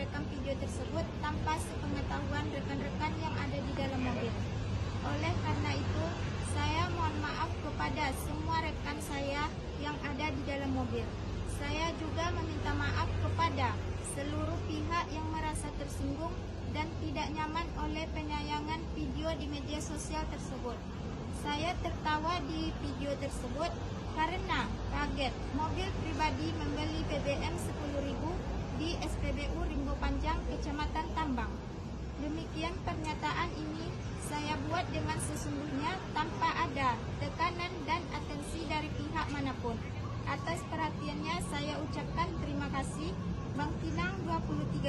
merekam video tersebut tanpa sepengetahuan rekan-rekan yang ada di dalam mobil. Oleh karena itu, saya mohon maaf kepada semua rekan saya yang ada di dalam mobil. Saya juga meminta maaf kepada seluruh pihak yang merasa tersinggung dan tidak nyaman oleh penayangan video di media sosial tersebut. Saya tertawa di video tersebut karena kaget mobil pribadi membeli BBM 10.000 di SPBU Ringgo Panjang, Kecamatan Tambang. Demikian pernyataan ini saya buat dengan sesungguhnya tanpa ada tekanan dan atensi dari pihak manapun. Atas perhatiannya saya ucapkan terima kasih. Bang Kinang 23